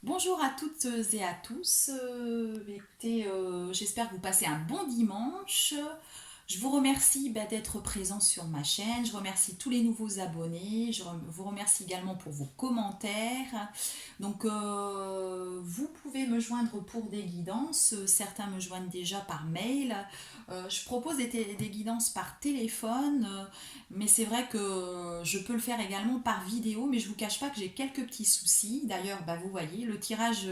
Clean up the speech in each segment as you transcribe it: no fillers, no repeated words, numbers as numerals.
Bonjour à toutes et à tous. Écoutez, j'espère que vous passez un bon dimanche. Je vous remercie d'être présent sur ma chaîne. Je remercie tous les nouveaux abonnés. Vous remercie également pour vos commentaires. Donc, vous pouvez me joindre pour des guidances. Certains me joignent déjà par mail. Je propose des guidances par téléphone, mais c'est vrai que je peux le faire également par vidéo. Mais je vous cache pas que j'ai quelques petits soucis. D'ailleurs, vous voyez, le tirage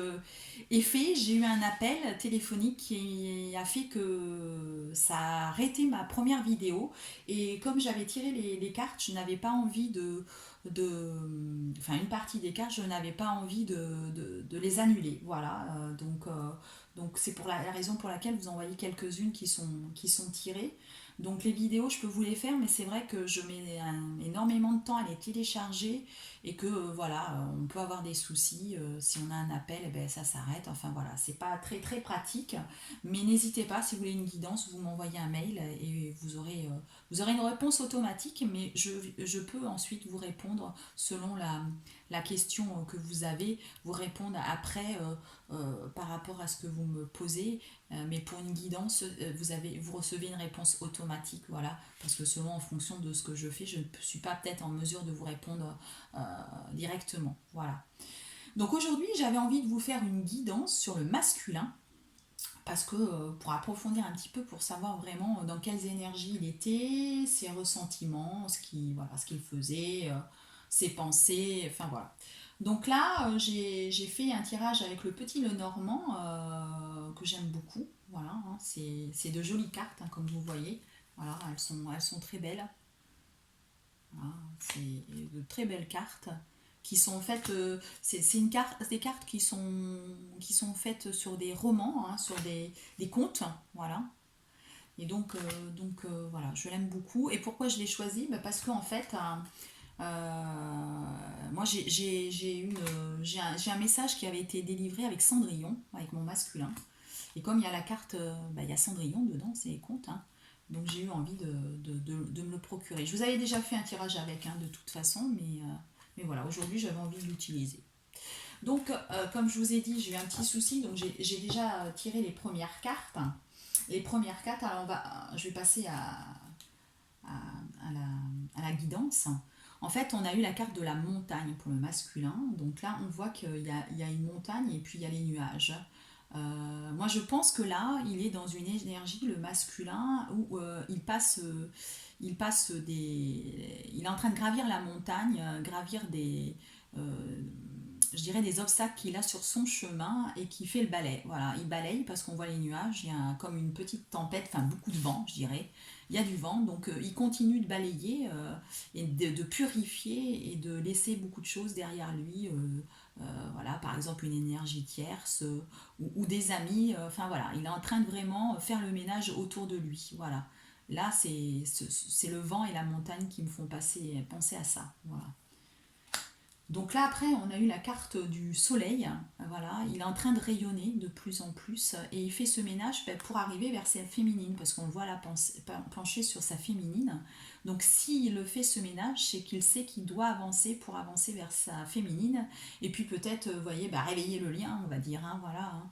est fait. J'ai eu un appel téléphonique qui a fait que ça a arrêté ma première vidéo. Et comme j'avais tiré les cartes, je n'avais pas envie enfin une partie des cartes, je n'avais pas envie de les annuler. Voilà, donc c'est pour la raison pour laquelle vous en voyez quelques-unes qui sont tirées. Donc les vidéos, je peux vous les faire, mais c'est vrai que je mets énormément de temps à les télécharger et que voilà, on peut avoir des soucis. Si on a un appel, eh ben, ça s'arrête. Enfin voilà, c'est pas très très pratique. Mais n'hésitez pas, si vous voulez une guidance, vous m'envoyez un mail et vous aurez une réponse automatique, mais je peux ensuite vous répondre selon la question que vous avez, vous répondre après par rapport à ce que vous me posez. Mais pour une guidance, vous recevez une réponse automatique, voilà, parce que selon en fonction de ce que je fais, je ne suis pas peut-être en mesure de vous répondre directement. Voilà. Donc aujourd'hui, j'avais envie de vous faire une guidance sur le masculin parce que pour approfondir un petit peu, pour savoir vraiment dans quelles énergies il était, ses ressentiments, ce qu'il faisait, ses pensées, enfin voilà. Donc là, j'ai fait un tirage avec le petit Lenormand que j'aime beaucoup. Voilà, hein, c'est de jolies cartes, hein, comme vous voyez. Voilà, elles sont très belles. Voilà, c'est de très belles cartes qui sont faites. C'est des cartes qui sont faites sur des romans, hein, sur des contes. Voilà. Et donc, voilà, je l'aime beaucoup. Et pourquoi je l'ai choisi? Parce qu'en fait, moi j'ai un message qui avait été délivré avec Cendrillon, avec mon masculin. Et comme il y a la carte, il y a Cendrillon dedans, c'est les contes, hein. Donc j'ai eu envie de me le procurer. Je vous avais déjà fait un tirage avec, hein, de toute façon, mais voilà, aujourd'hui j'avais envie de l'utiliser. Donc, comme je vous ai dit, j'ai eu un petit souci, donc j'ai déjà tiré les premières cartes. Les premières cartes, alors je vais passer à la guidance. En fait, on a eu la carte de la montagne pour le masculin. Donc là, on voit qu'il y a une montagne et puis il y a les nuages. Moi, je pense que là, il est dans une énergie, le masculin, où il est en train de gravir la montagne, gravir euh, je dirais, des obstacles qu'il a sur son chemin et qui fait le balai. Voilà, il balaye parce qu'on voit les nuages, il y a comme une petite tempête, enfin beaucoup de vent, je dirais. Il y a du vent, donc il continue de balayer et de purifier et de laisser beaucoup de choses derrière lui. Voilà, par exemple une énergie tierce ou des amis. Enfin voilà, il est en train de vraiment faire le ménage autour de lui. Voilà. Là, c'est le vent et la montagne qui me font penser à ça. Voilà. Donc là, après, on a eu la carte du soleil. Voilà, il est en train de rayonner de plus en plus et il fait ce ménage pour arriver vers sa féminine parce qu'on le voit là pencher sur sa féminine. Donc s'il le fait ce ménage, c'est qu'il sait qu'il doit avancer pour avancer vers sa féminine et puis peut-être, vous voyez, réveiller le lien, on va dire, hein, voilà, hein.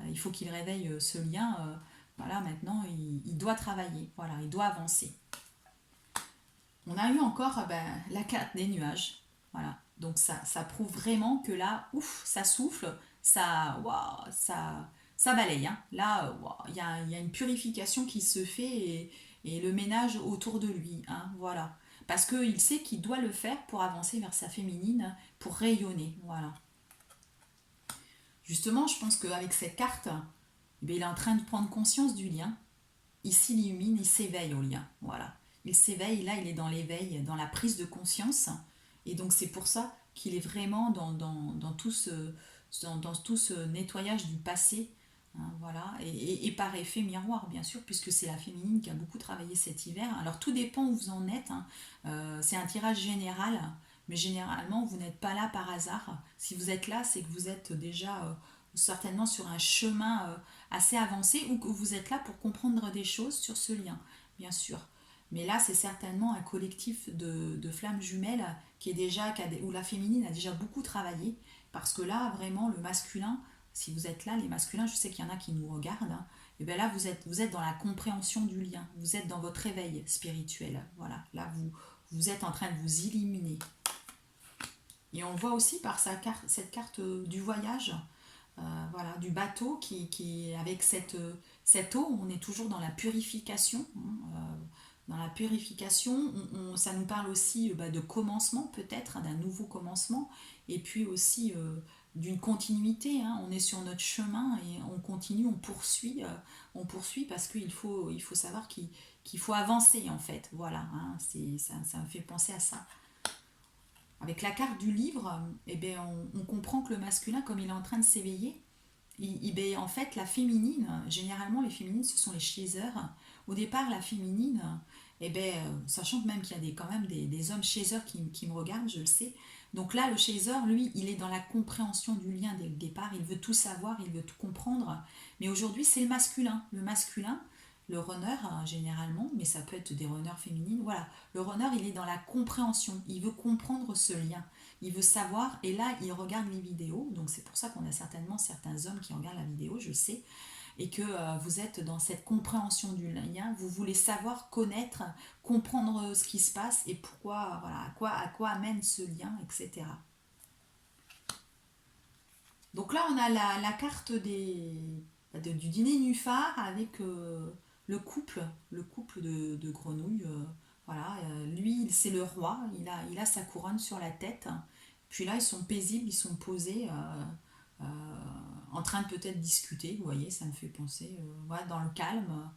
Il faut qu'il réveille ce lien. Voilà, maintenant, il doit travailler, voilà, il doit avancer. On a eu encore la carte des nuages. Voilà. Donc ça prouve vraiment que là, ouf, ça souffle, ça, waouh, ça balaye, hein. Là, waouh, il y a une purification qui se fait et le ménage autour de lui, hein, voilà. Parce qu'il sait qu'il doit le faire pour avancer vers sa féminine, pour rayonner, voilà. Justement, je pense qu'avec cette carte, il est en train de prendre conscience du lien. Il s'illumine, il s'éveille au lien. Voilà. Il s'éveille, là il est dans l'éveil, dans la prise de conscience. Et donc c'est pour ça qu'il est vraiment dans tout ce nettoyage du passé. Hein, voilà. Et par effet miroir, bien sûr, puisque c'est la féminine qui a beaucoup travaillé cet hiver. Alors tout dépend où vous en êtes, hein. C'est un tirage général, mais généralement vous n'êtes pas là par hasard. Si vous êtes là, c'est que vous êtes déjà certainement sur un chemin assez avancé ou que vous êtes là pour comprendre des choses sur ce lien, bien sûr. Mais là, c'est certainement un collectif de flammes jumelles qui est déjà, où la féminine a déjà beaucoup travaillé Parce que là, vraiment, le masculin, si vous êtes là, les masculins, je sais qu'il y en a qui nous regardent, hein, et bien là, vous êtes dans la compréhension du lien, vous êtes dans votre réveil spirituel. Voilà, là, vous êtes en train de vous illuminer. Et on voit aussi par cette carte du voyage, voilà, du bateau avec cette eau, on est toujours dans la purification. Hein, dans la purification, ça nous parle aussi de commencement peut-être, hein, d'un nouveau commencement, et puis aussi d'une continuité. Hein. On est sur notre chemin et on continue, on poursuit parce il faut savoir qu'il faut avancer en fait. Voilà, hein, ça me fait penser à ça. Avec la carte du livre, eh bien, on comprend que le masculin, comme il est en train de s'éveiller, ben, en fait, la féminine, généralement les féminines, ce sont les chasers. Au départ, la féminine, eh ben, sachant que même qu'il y a quand même des hommes chasers qui me regardent, je le sais. Donc là, le chaser, lui, il est dans la compréhension du lien dès le départ. Il veut tout savoir, il veut tout comprendre. Mais aujourd'hui, c'est le masculin. Le masculin, le runner, hein, généralement, mais ça peut être des runners féminines. Voilà, le runner, il est dans la compréhension. Il veut comprendre ce lien. Il veut savoir, et là, il regarde les vidéos. Donc c'est pour ça qu'on a certainement certains hommes qui regardent la vidéo, je le sais, et que vous êtes dans cette compréhension du lien. Vous voulez savoir, connaître, comprendre ce qui se passe et pourquoi, voilà, à quoi amène ce lien, etc. Donc là, on a la carte du dîner Nufar avec le couple de grenouilles. Voilà, lui, c'est le roi, il a sa couronne sur la tête. Puis là, ils sont paisibles, ils sont posés, en train de peut-être discuter. Vous voyez, ça me fait penser, voilà, dans le calme,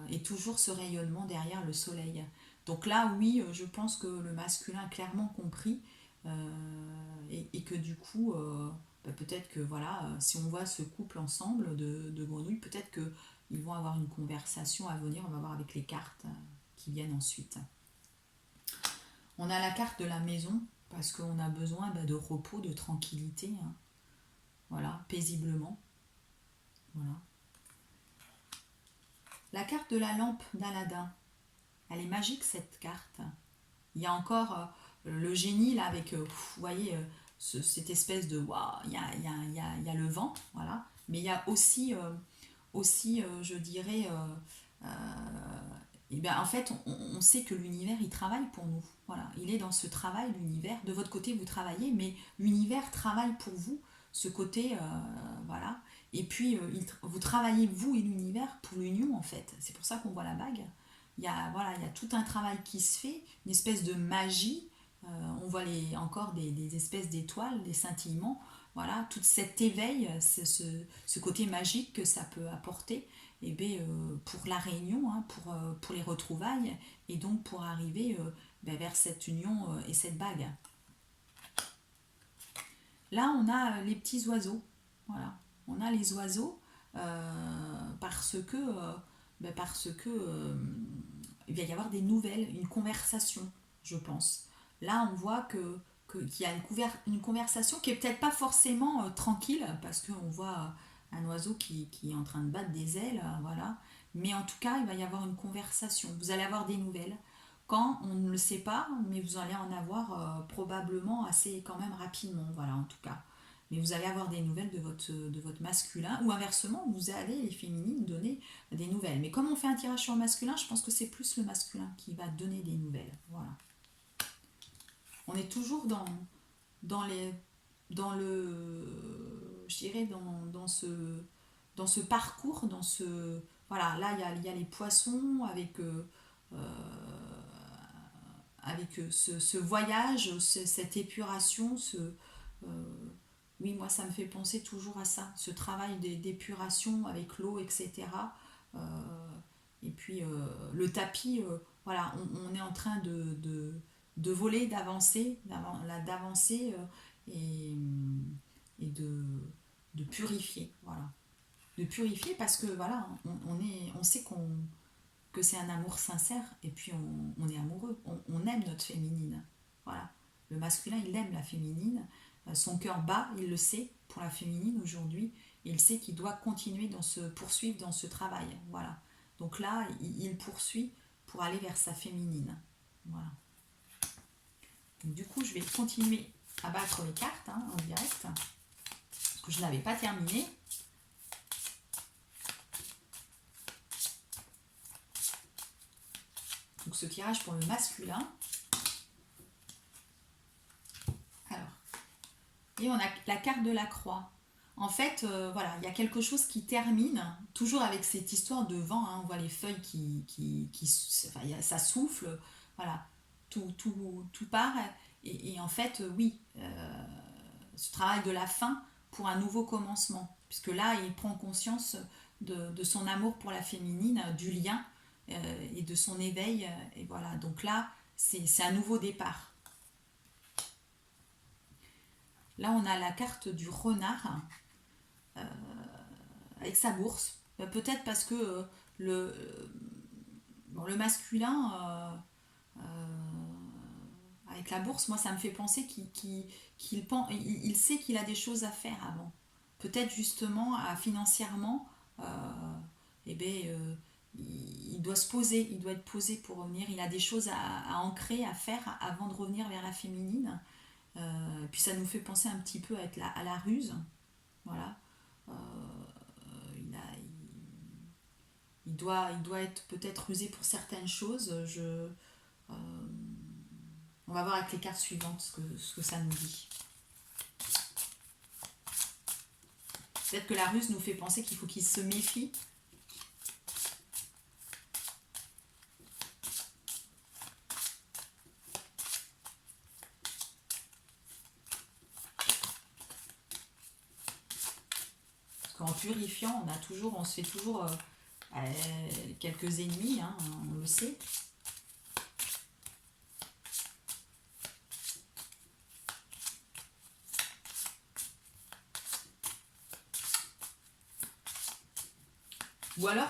et toujours ce rayonnement derrière le soleil. Donc là, oui, je pense que le masculin a clairement compris, et que du coup, peut-être que voilà, si on voit ce couple ensemble de grenouilles, peut-être qu'ils vont avoir une conversation à venir, on va voir avec les cartes qui viennent ensuite. On a la carte de la maison, parce qu'on a besoin de repos, de tranquillité, hein. Voilà, paisiblement. Voilà. La carte de la lampe d'Aladin, elle est magique cette carte. Il y a encore le génie là avec, vous voyez, cette espèce de waouh, il y a le vent, voilà, mais il y a aussi je dirais, et bien, en fait, on sait que l'univers, il travaille pour nous. Voilà, il est dans ce travail, l'univers. De votre côté, vous travaillez, mais l'univers travaille pour vous, ce côté, voilà. Et puis, vous travaillez, vous et l'univers, pour l'union, en fait. C'est pour ça qu'on voit la bague. Voilà, il y a tout un travail qui se fait, une espèce de magie. On voit encore des espèces d'étoiles, des scintillements. Voilà, tout cet éveil, ce côté magique que ça peut apporter, et bien, pour la réunion, hein, pour les retrouvailles, et donc pour arriver vers cette union et cette bague. Là, on a les petits oiseaux. Voilà, on a les oiseaux, parce que il va y avoir des nouvelles, une conversation, je pense. Là, on voit qu'il y a une conversation qui est peut-être pas forcément tranquille, parce qu'on voit un oiseau qui est en train de battre des ailes, voilà. Mais en tout cas, il va y avoir une conversation. Vous allez avoir des nouvelles. Quand on ne le sait pas, mais vous allez en avoir probablement assez quand même rapidement, voilà, en tout cas. Mais vous allez avoir des nouvelles de votre masculin, ou inversement, vous allez, les féminines, donner des nouvelles. Mais comme on fait un tirage sur le masculin, je pense que c'est plus le masculin qui va donner des nouvelles. Voilà. On est toujours dans les dans le je dirais dans ce parcours, voilà, là il y a les poissons avec ce voyage, cette épuration, oui, moi ça me fait penser toujours à ça, ce travail d'épuration avec l'eau, etc. Euh, et puis le tapis, voilà, on est en train de voler, d'avancer, et, et de purifier, voilà. De purifier parce que voilà, on sait que c'est un amour sincère, et puis on est amoureux, on aime notre féminine. Voilà. Le masculin, il aime la féminine, son cœur bat, il le sait, pour la féminine aujourd'hui, et il sait qu'il doit poursuivre dans ce travail. Voilà. Donc là, il poursuit pour aller vers sa féminine. Voilà. Donc, du coup, je vais continuer abattre les cartes hein, en direct, parce que je n'avais pas terminé. Donc ce tirage pour le masculin. Alors, et on a la carte de la croix. En fait, voilà, il y a quelque chose qui termine, toujours avec cette histoire de vent, hein, on voit les feuilles enfin, ça souffle, voilà, tout part. Et en fait, oui, ce travail de la fin pour un nouveau commencement, puisque là, il prend conscience de son amour pour la féminine, du lien et de son éveil. Et voilà, donc là, c'est un nouveau départ. Là, on a la carte du renard avec sa bourse. Peut-être parce que le masculin, avec la bourse, moi, ça me fait penser qu'il sait qu'il a des choses à faire avant. Peut-être justement, financièrement, eh ben, il doit se poser, il doit être posé pour revenir. Il a des choses à ancrer, à faire avant de revenir vers la féminine. Puis ça nous fait penser un petit peu à la ruse. Voilà. Euh, il, a, il doit être peut-être rusé pour certaines choses. On va voir avec les cartes suivantes ce que ça nous dit. Peut-être que la ruse nous fait penser qu'il faut qu'il se méfie. Parce qu'en purifiant, on se fait toujours quelques ennemis, hein, on le sait. Ou alors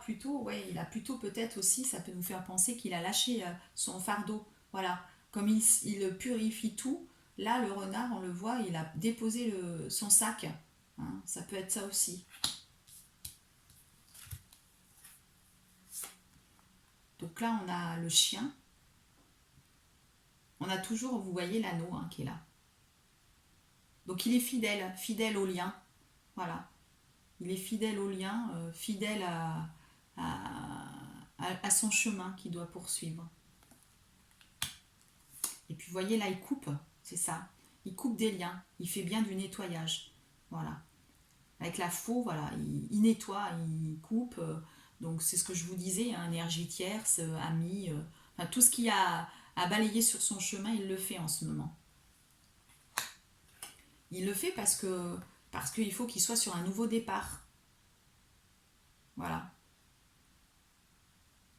plutôt, ouais, il a plutôt peut-être aussi, ça peut nous faire penser qu'il a lâché son fardeau. Voilà, comme il purifie tout, là le renard, on le voit, il a déposé son sac. Hein, ça peut être ça aussi. Donc là, on a le chien. On a toujours, vous voyez, l'anneau hein, qui est là. Donc il est fidèle, fidèle au lien. Voilà. Il est fidèle au lien, fidèle à son chemin qu'il doit poursuivre. Et puis vous voyez là, il coupe, c'est ça. Il coupe des liens, il fait bien du nettoyage. Voilà. Avec la faux, voilà, il nettoie, il coupe. Donc c'est ce que je vous disais, hein, énergie tierce, amis, enfin, tout ce qu'il a à balayer sur son chemin, il le fait en ce moment. Il le fait parce qu'il faut qu'il soit sur un nouveau départ. Voilà.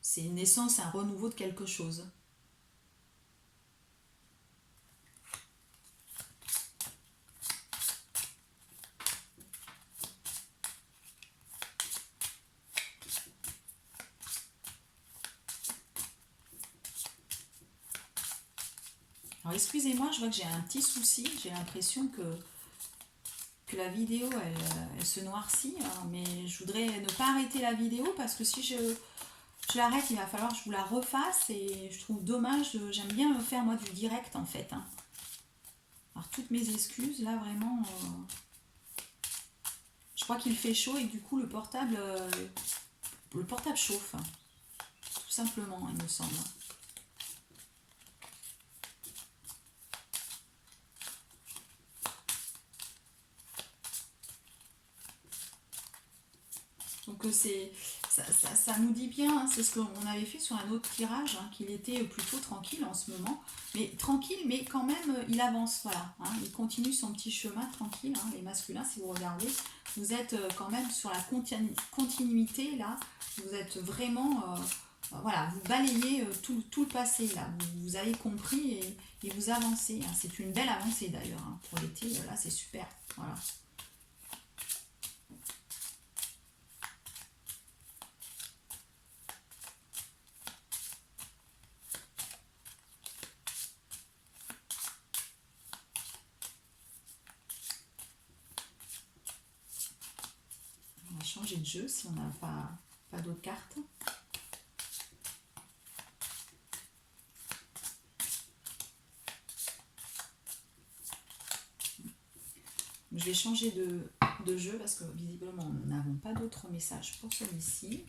C'est une naissance, un renouveau de quelque chose. Alors excusez-moi, je vois que j'ai un petit souci. J'ai l'impression que la vidéo, elle se noircit. Hein, mais je voudrais ne pas arrêter la vidéo parce que si je l'arrête, il va falloir que je vous la refasse. Et je trouve dommage, j'aime bien faire moi du direct en fait. Hein. Alors toutes mes excuses, là vraiment... je crois qu'il fait chaud et du coup le portable chauffe. Tout simplement, il me semble. Donc ça nous dit bien, hein, c'est ce qu'on avait fait sur un autre tirage, hein, qu'il était plutôt tranquille en ce moment. Mais tranquille, mais quand même, il avance, voilà. Hein, il continue son petit chemin tranquille. Hein, les masculins, si vous regardez, vous êtes quand même sur la continuité, là. Vous êtes vraiment... voilà, vous balayez tout le passé, là. Vous avez compris et vous avancez. Hein. C'est une belle avancée, d'ailleurs, hein, pour l'été. Là, c'est super. Voilà. On va changer de jeu si on n'a pas d'autres cartes. Je vais changer de jeu parce que visiblement nous n'avons pas d'autres messages pour celui-ci.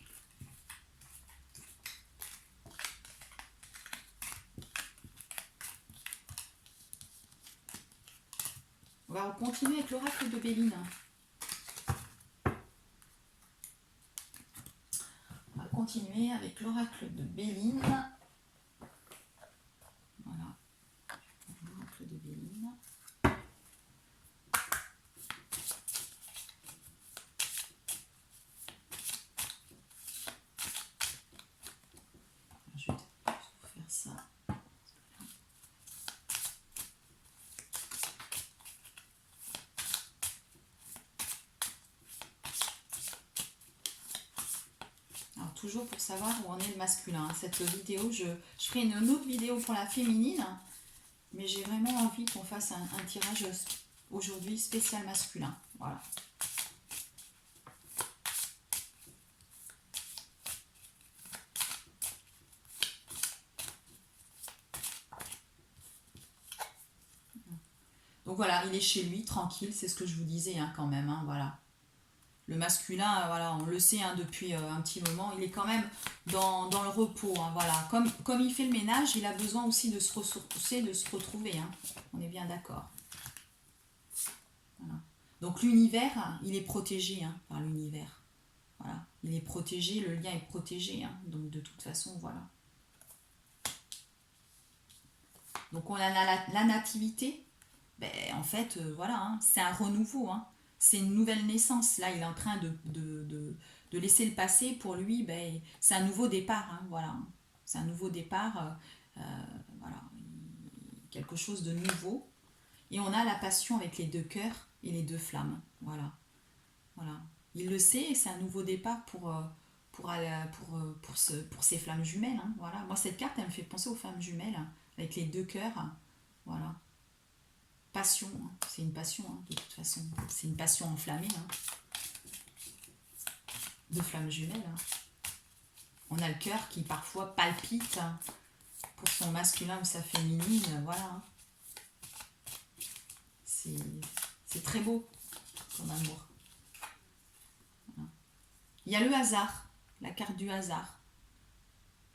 On va continuer avec l'oracle de Béline. On va continuer avec l'oracle de Béline. Voilà. L'oracle de Béline. Je vais vous faire ça. Alors, toujours pour savoir où en est le masculin. Cette vidéo, je ferai une autre vidéo pour la féminine, mais j'ai vraiment envie qu'on fasse un tirage aujourd'hui spécial masculin. Voilà. Donc voilà, il est chez lui, tranquille, c'est ce que je vous disais hein, quand même, hein, voilà. Le masculin, voilà, on le sait hein, depuis un petit moment, il est quand même dans le repos, hein, voilà. Comme il fait le ménage, il a besoin aussi de se ressourcer, de se retrouver, hein. On est bien d'accord. Voilà. Donc l'univers, hein, il est protégé hein, par l'univers. Voilà, il est protégé, le lien est protégé, hein, donc de toute façon, voilà. Donc on a la nativité. Ben, en fait, voilà, hein, c'est un renouveau, hein, c'est une nouvelle naissance. Là, il est en train de laisser le passé. Pour lui, ben, c'est un nouveau départ, hein, voilà. C'est un nouveau départ, voilà, quelque chose de nouveau. Et on a la passion avec les deux cœurs et les deux flammes, voilà. Voilà. Il le sait et c'est un nouveau départ pour ces flammes jumelles, hein, voilà. Moi, cette carte, elle me fait penser aux flammes jumelles, hein, avec les deux cœurs, voilà. Passion, hein. C'est une passion hein, de toute façon, c'est une passion enflammée, hein. De flammes jumelles. Hein. On a le cœur qui parfois palpite hein, pour son masculin ou sa féminine, voilà. Hein. C'est très beau comme amour. Voilà. Il y a le hasard, la carte du hasard.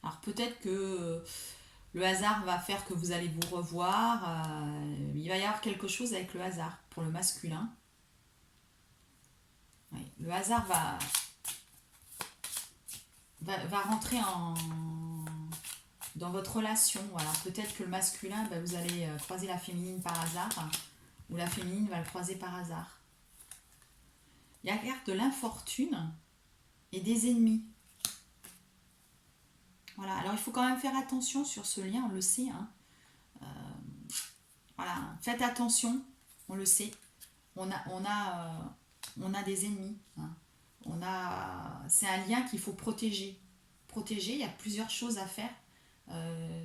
Alors peut-être que le hasard va faire que vous allez vous revoir. Il va y avoir quelque chose avec le hasard pour le masculin. Oui, le hasard va rentrer dans votre relation. Voilà. Peut-être que le masculin, ben, vous allez croiser la féminine par hasard, ou la féminine va le croiser par hasard. Il y a la carte de l'infortune et des ennemis. Voilà. Alors il faut quand même faire attention sur ce lien, on le sait. Hein. Voilà. Faites attention, on le sait. On a des ennemis. Hein. C'est un lien qu'il faut protéger. Protéger, il y a plusieurs choses à faire.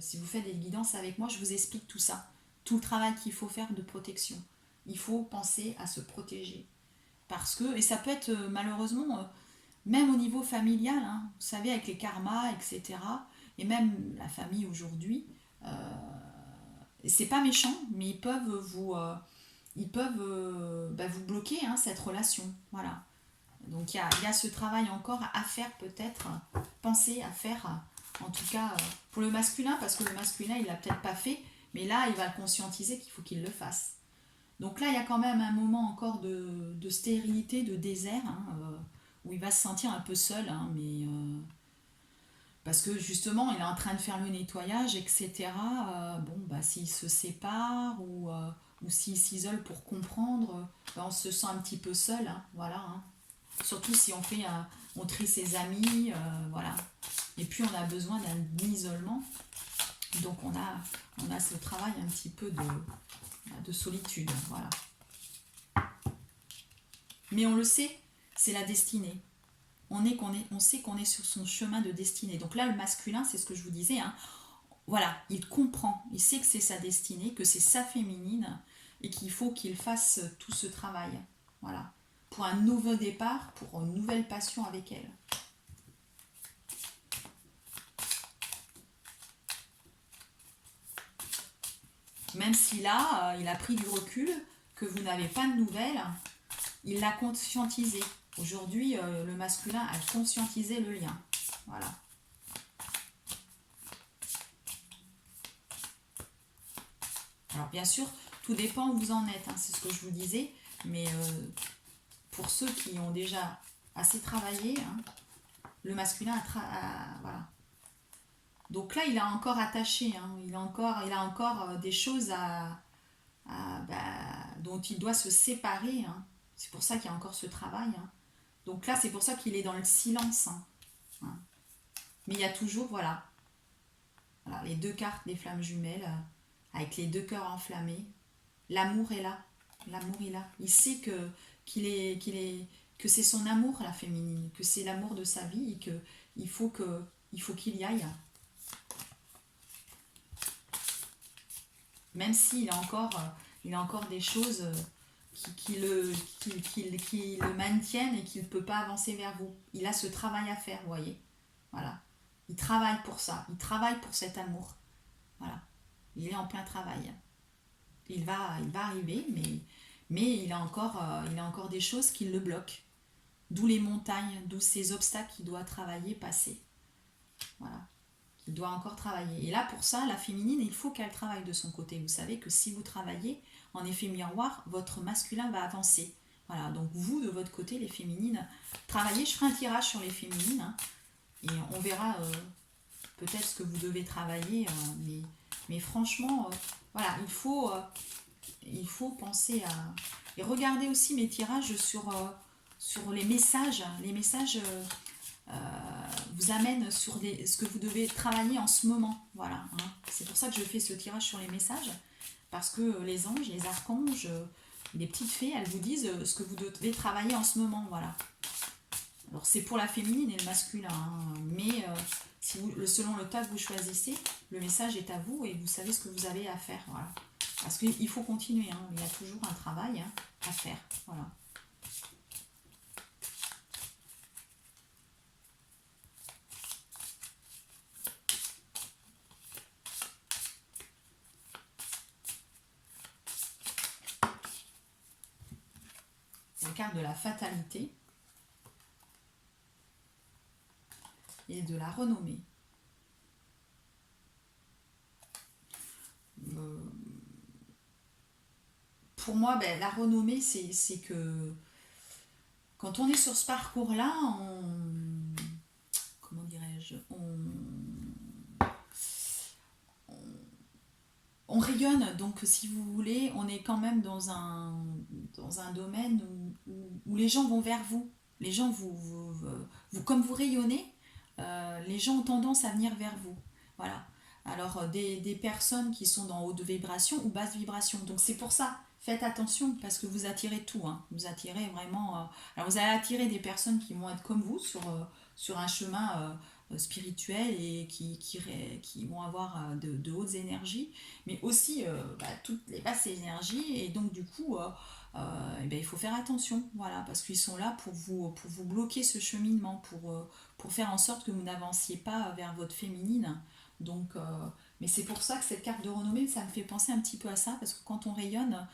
Si vous faites des guidances avec moi, je vous explique tout ça. Tout le travail qu'il faut faire de protection. Il faut penser à se protéger. Parce que, et ça peut être malheureusement, même au niveau familial, hein, vous savez, avec les karmas, etc. Et même la famille aujourd'hui, c'est pas méchant, mais ils peuvent vous bloquer hein, cette relation. Voilà. Donc il y a ce travail encore à faire peut-être, penser à faire, en tout cas pour le masculin, parce que le masculin il l'a peut-être pas fait, mais là il va le conscientiser qu'il faut qu'il le fasse. Donc là il y a quand même un moment encore de stérilité, de désert, hein, où il va se sentir un peu seul, hein, mais parce que justement il est en train de faire le nettoyage, etc. Bon bah s'il se sépare ou s'il s'isole pour comprendre, bah, on se sent un petit peu seul, hein, voilà. Hein. Surtout si on trie ses amis, voilà. Et puis on a besoin d'un isolement. Donc on a ce travail un petit peu de solitude, voilà. Mais on le sait, c'est la destinée. On sait qu'on est sur son chemin de destinée. Donc là, le masculin, c'est ce que je vous disais, hein. Voilà, il comprend, il sait que c'est sa destinée, que c'est sa féminine, et qu'il faut qu'il fasse tout ce travail. Voilà. Pour un nouveau départ, pour une nouvelle passion avec elle. Même si là, il a pris du recul, que vous n'avez pas de nouvelles, il l'a conscientisé. Aujourd'hui, le masculin a conscientisé le lien. Voilà. Alors bien sûr, tout dépend où vous en êtes, hein, c'est ce que je vous disais, mais pour ceux qui ont déjà assez travaillé, hein, le masculin voilà. Donc là, il a encore attaché, hein, il a encore des choses dont il doit se séparer, hein. C'est pour ça qu'il y a encore ce travail, hein. Donc là, c'est pour ça qu'il est dans le silence, hein, hein. Mais il y a toujours, voilà, les deux cartes des flammes jumelles, avec les deux cœurs enflammés. L'amour est là. L'amour est là. Il sait que c'est son amour, la féminine, que c'est l'amour de sa vie et qu'il faut qu'il y aille. Même s'il il a encore des choses qui le maintiennent et qu'il ne peut pas avancer vers vous. Il a ce travail à faire, vous voyez. Voilà. Il travaille pour ça. Il travaille pour cet amour. Voilà. Il est en plein travail. Il va arriver, mais il a encore des choses qui le bloquent. D'où les montagnes, d'où ces obstacles qu'il doit travailler, passer. Voilà. Il doit encore travailler. Et là, pour ça, la féminine, il faut qu'elle travaille de son côté. Vous savez que si vous travaillez, en effet miroir, votre masculin va avancer. Voilà, donc vous, de votre côté, les féminines, travaillez. Je ferai un tirage sur les féminines, hein, et on verra peut-être ce que vous devez travailler. Mais franchement, voilà, il faut penser à... Et regardez aussi mes tirages sur les messages. Les messages vous amènent sur ce que vous devez travailler en ce moment. Voilà, hein. C'est pour ça que je fais ce tirage sur les messages. Parce que les anges, les archanges, les petites fées, elles vous disent ce que vous devez travailler en ce moment. Voilà. Alors c'est pour la féminine et le masculin, hein, mais selon le tas que vous choisissez, le message est à vous et vous savez ce que vous avez à faire. Voilà. Parce qu'il faut continuer, hein, il y a toujours un travail, hein, à faire. Voilà. C'est la carte de la fatalité et de la renommée. Pour moi, la renommée, c'est que quand on est sur ce parcours-là, comment dirais-je, on rayonne. Donc, si vous voulez, on est quand même dans un domaine où les gens vont vers vous. Les gens, comme vous rayonnez, les gens ont tendance à venir vers vous. Voilà. Alors, des personnes qui sont dans haute vibration ou basse vibration. Donc, c'est pour ça, faites attention parce que vous attirez tout, hein. Vous attirez vraiment... alors, vous allez attirer des personnes qui vont être comme vous sur un chemin spirituel et qui vont avoir de hautes énergies, mais aussi toutes les basses énergies. Et donc, du coup... il faut faire attention, voilà, parce qu'ils sont là pour vous bloquer ce cheminement, pour faire en sorte que vous n'avanciez pas vers votre féminine. Donc, mais c'est pour ça que cette carte de renommée, ça me fait penser un petit peu à ça, parce que quand on rayonne,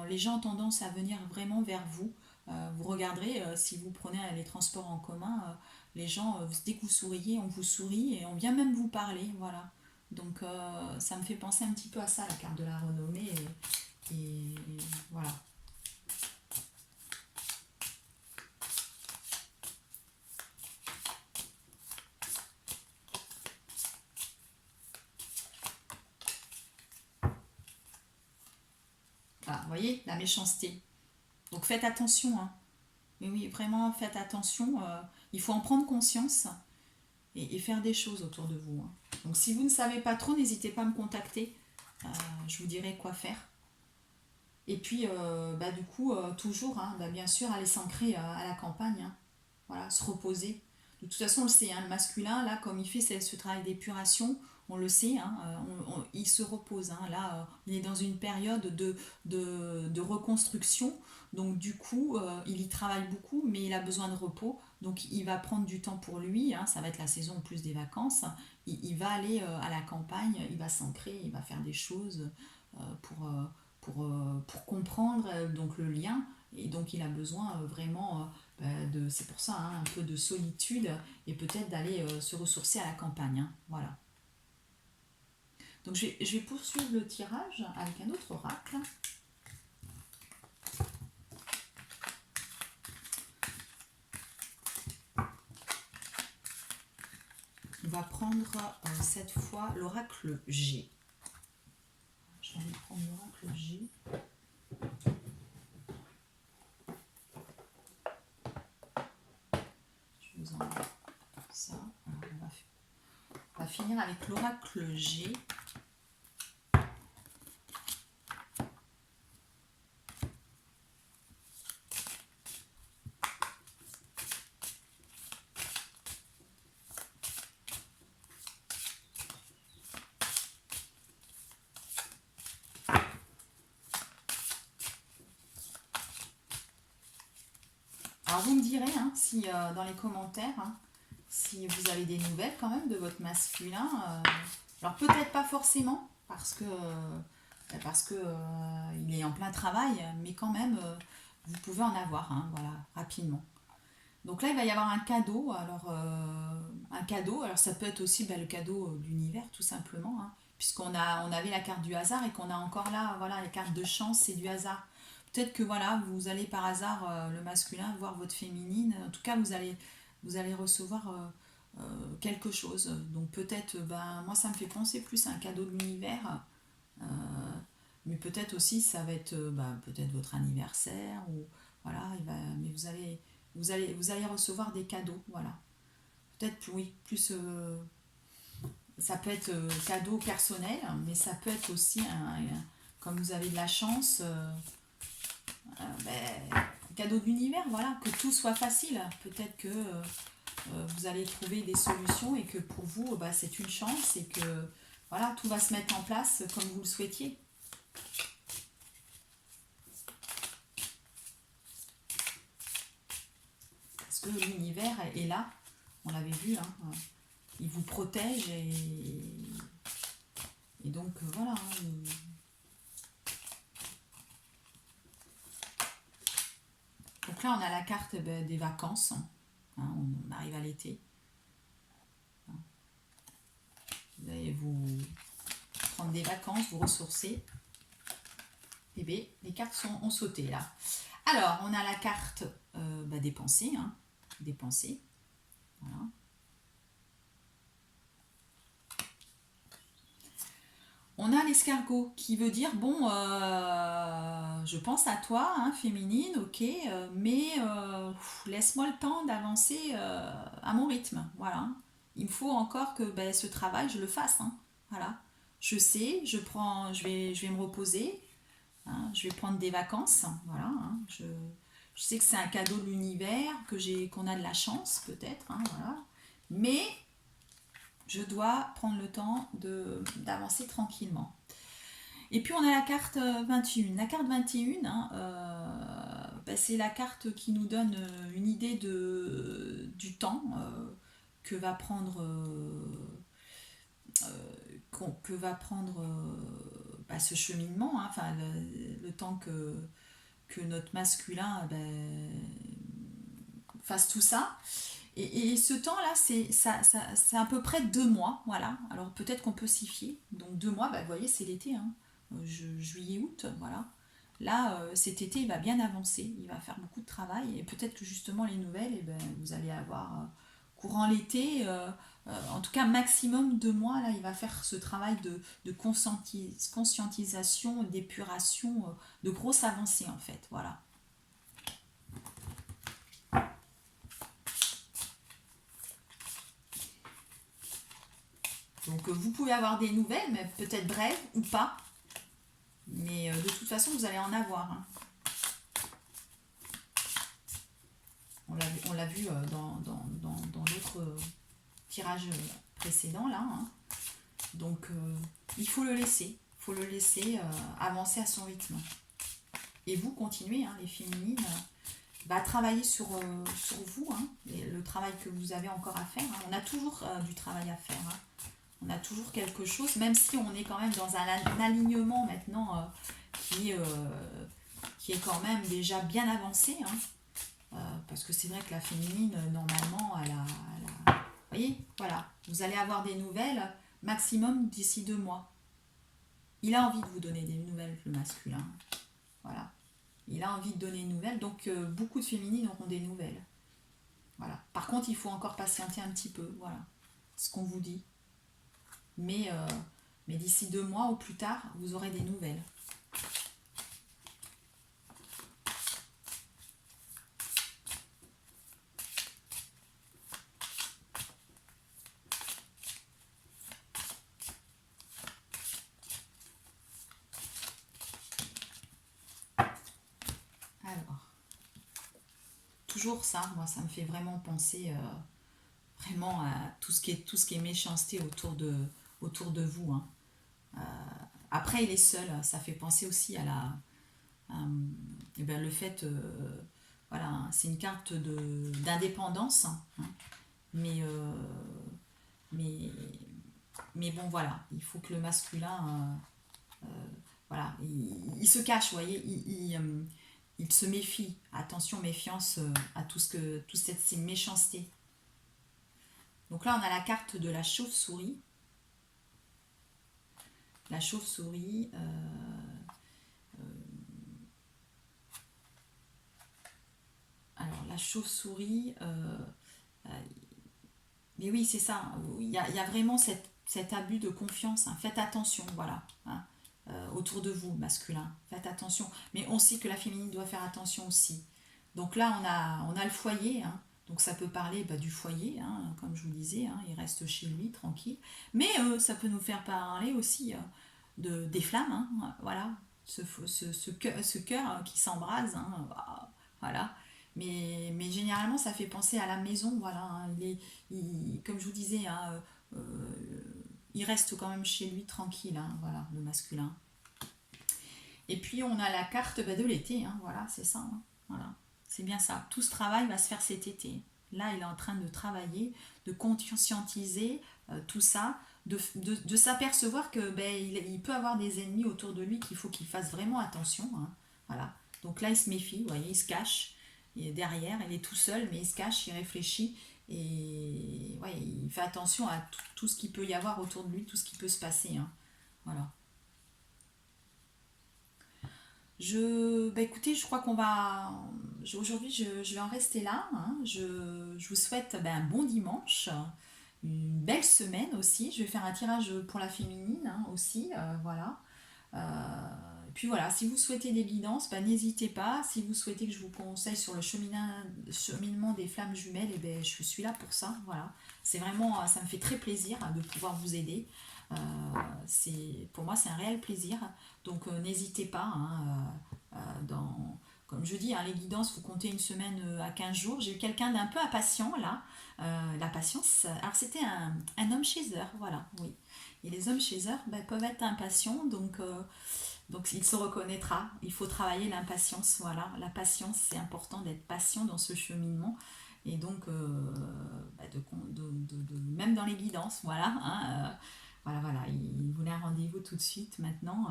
les gens ont tendance à venir vraiment vers vous. Vous regarderez, si vous prenez les transports en commun, les gens, dès que vous souriez, on vous sourit et on vient même vous parler, voilà. Donc, ça me fait penser un petit peu à ça, la carte de la renommée, et voilà. Voilà, vous voyez, la méchanceté. Donc faites attention, hein. Mais oui, vraiment, faites attention. Il faut en prendre conscience et faire des choses autour de vous, hein. Donc si vous ne savez pas trop, n'hésitez pas à me contacter. Je vous dirai quoi faire. Et puis, du coup, toujours, hein, bien sûr, aller s'ancrer à la campagne, hein. Voilà, se reposer. De toute façon, on le sait, hein, le masculin, là, comme il fait ce travail d'épuration, on le sait, hein, il se repose, hein. Là, il est dans une période de reconstruction. Donc, du coup, il y travaille beaucoup, mais il a besoin de repos. Donc, il va prendre du temps pour lui, hein. Ça va être la saison en plus des vacances. Il va aller à la campagne, il va s'ancrer, il va faire des choses pour pour comprendre donc le lien. Et donc il a besoin vraiment c'est pour ça, hein, un peu de solitude et peut-être d'aller se ressourcer à la campagne. Hein, voilà. Donc je vais poursuivre le tirage avec un autre oracle. On va prendre cette fois l'oracle G. Je vais prendre l'oracle G. Je vous envoie ça. Alors, on va finir avec l'oracle G. Alors vous me direz hein, si dans les commentaires, hein, si vous avez des nouvelles quand même de votre masculin. Alors peut-être pas forcément parce que il est en plein travail, mais quand même vous pouvez en avoir, hein, voilà, rapidement. Donc là il va y avoir un cadeau. Alors ça peut être aussi le cadeau de l'univers tout simplement, hein, puisqu'on on avait la carte du hasard et qu'on a encore là, voilà, les cartes de chance et du hasard. Peut-être que voilà, vous allez par hasard, le masculin, voir votre féminine. En tout cas, vous allez recevoir quelque chose. Donc peut-être, moi ça me fait penser plus à un cadeau de l'univers. euh, mais peut-être aussi ça va être peut-être votre anniversaire. Ou, voilà, mais vous allez recevoir des cadeaux. Voilà. Peut-être, oui, plus. Ça peut être cadeau personnel, mais ça peut être aussi, comme vous avez de la chance. Cadeau de l'univers, voilà, que tout soit facile. Peut-être que vous allez trouver des solutions et que pour vous, c'est une chance et que voilà, tout va se mettre en place comme vous le souhaitiez. Parce que l'univers est là, on l'avait vu, hein, il vous protège et donc voilà. Donc là, on a la carte des vacances. Hein, on arrive à l'été. Vous allez vous prendre des vacances, vous ressourcer. Et bien, les cartes ont sauté là. Alors, on a la carte des pensées. Hein, des pensées. Voilà. On a l'escargot qui veut dire, bon, je pense à toi, hein, féminine, ok, mais laisse-moi le temps d'avancer à mon rythme. Voilà. Il me faut encore que ce travail, je le fasse. Hein, voilà. Je sais, je vais me reposer. Hein, je vais prendre des vacances. Voilà. Hein, je sais que c'est un cadeau de l'univers, qu'on a de la chance, peut-être. Hein, voilà. Mais je dois prendre le temps d'avancer tranquillement. Et puis on a la carte 21. La carte 21, hein, c'est la carte qui nous donne une idée du temps que va prendre, ce cheminement, hein, enfin le temps que notre masculin fasse tout ça. Et ce temps-là, c'est à peu près 2 mois, voilà. Alors peut-être qu'on peut s'y fier. Donc 2 mois, vous voyez, c'est l'été, hein. Juillet, août, voilà. Là, cet été, il va bien avancer, il va faire beaucoup de travail. Et peut-être que justement, les nouvelles, vous allez avoir courant l'été, en tout cas maximum 2 mois, là, il va faire ce travail de conscientisation, d'épuration, de grosses avancées en fait, voilà. Donc vous pouvez avoir des nouvelles, mais peut-être brèves ou pas. Mais de toute façon, vous allez en avoir. Hein. On l'a vu dans l'autre tirage précédent, là. Hein. Donc il faut le laisser. Il faut le laisser avancer à son rythme. Et vous continuez, hein, les féminines, travailler sur vous, hein, le travail que vous avez encore à faire. Hein. On a toujours du travail à faire. Hein. On a toujours quelque chose, même si on est quand même dans un alignement maintenant qui est quand même déjà bien avancé. Hein. Parce que c'est vrai que la féminine, normalement, vous voyez, voilà, vous allez avoir des nouvelles maximum d'ici 2 mois. Il a envie de vous donner des nouvelles, le masculin. Voilà. Il a envie de donner une nouvelle, donc beaucoup de féminines auront des nouvelles. Voilà. Par contre, il faut encore patienter un petit peu, voilà, ce qu'on vous dit. Mais, euh, mais d'ici 2 mois ou plus tard, vous aurez des nouvelles. Alors, toujours ça, moi, ça me fait vraiment penser vraiment à tout ce qui est méchanceté autour de vous. Hein. Après, il est seul, ça fait penser aussi à eh ben, le fait, voilà, hein, c'est une carte d'indépendance, hein, mais, mais, mais bon, voilà, il faut que le masculin, voilà, il se cache, vous voyez, il se méfie. Attention, méfiance à toute ces méchancetés. Donc là, on a la carte de la chauve-souris. La chauve-souris, alors la chauve-souris, euh, mais oui, c'est ça. Il y a vraiment cet abus de confiance. Hein. Faites attention, voilà. Hein, autour de vous, masculin. Faites attention. Mais on sait que la féminine doit faire attention aussi. Donc là, on a le foyer. Hein. Donc ça peut parler du foyer, hein, comme je vous disais. Hein, il reste chez lui, tranquille. Mais ça peut nous faire parler aussi des flammes. Hein, voilà. Ce cœur qui s'embrase. Hein, voilà. Mais généralement, ça fait penser à la maison. Voilà, hein. Comme je vous disais, hein, il reste quand même chez lui tranquille. Hein, voilà, le masculin. Et puis, on a la carte de l'été. Hein, voilà, c'est ça. Hein, voilà, c'est bien ça. Tout ce travail va se faire cet été. Là, il est en train de travailler, de conscientiser tout ça, de s'apercevoir que il peut avoir des ennemis autour de lui qu'il faut qu'il fasse vraiment attention. Hein, voilà. Donc là, il se méfie, vous voyez, il se cache. Et derrière, il est tout seul, mais il se cache, il réfléchit. Et ouais, il fait attention à tout ce qu'il peut y avoir autour de lui, tout ce qui peut se passer. Hein. Voilà. Écoutez, je crois qu'on va. Aujourd'hui, je vais en rester là. Hein. Je vous souhaite un bon dimanche, une belle semaine aussi. Je vais faire un tirage pour la féminine hein, aussi. Voilà. Et puis voilà, si vous souhaitez des guidances, n'hésitez pas. Si vous souhaitez que je vous conseille sur le cheminement des flammes jumelles, je suis là pour ça. Voilà. C'est vraiment, ça me fait très plaisir de pouvoir vous aider. Pour moi, c'est un réel plaisir. Donc n'hésitez pas. Hein, comme je dis, hein, les guidances, vous comptez une semaine à 15 jours. J'ai eu quelqu'un d'un peu impatient là. La patience. Alors c'était un homme chaser, voilà, oui. Et les hommes chez eux peuvent être impatients, donc il se reconnaîtra. Il faut travailler l'impatience, voilà. La patience, c'est important d'être patient dans ce cheminement. Et donc, même dans les guidances, voilà. Hein, voilà, voilà. Il voulait un rendez-vous tout de suite maintenant.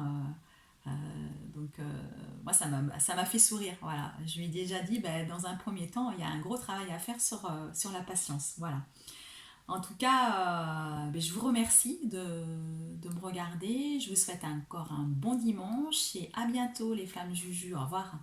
Moi, ça m'a fait sourire. Voilà. Je lui ai déjà dit, dans un premier temps, il y a un gros travail à faire sur la patience. Voilà. En tout cas, je vous remercie de me regarder. Je vous souhaite encore un bon dimanche et à bientôt les flammes Juju. Au revoir.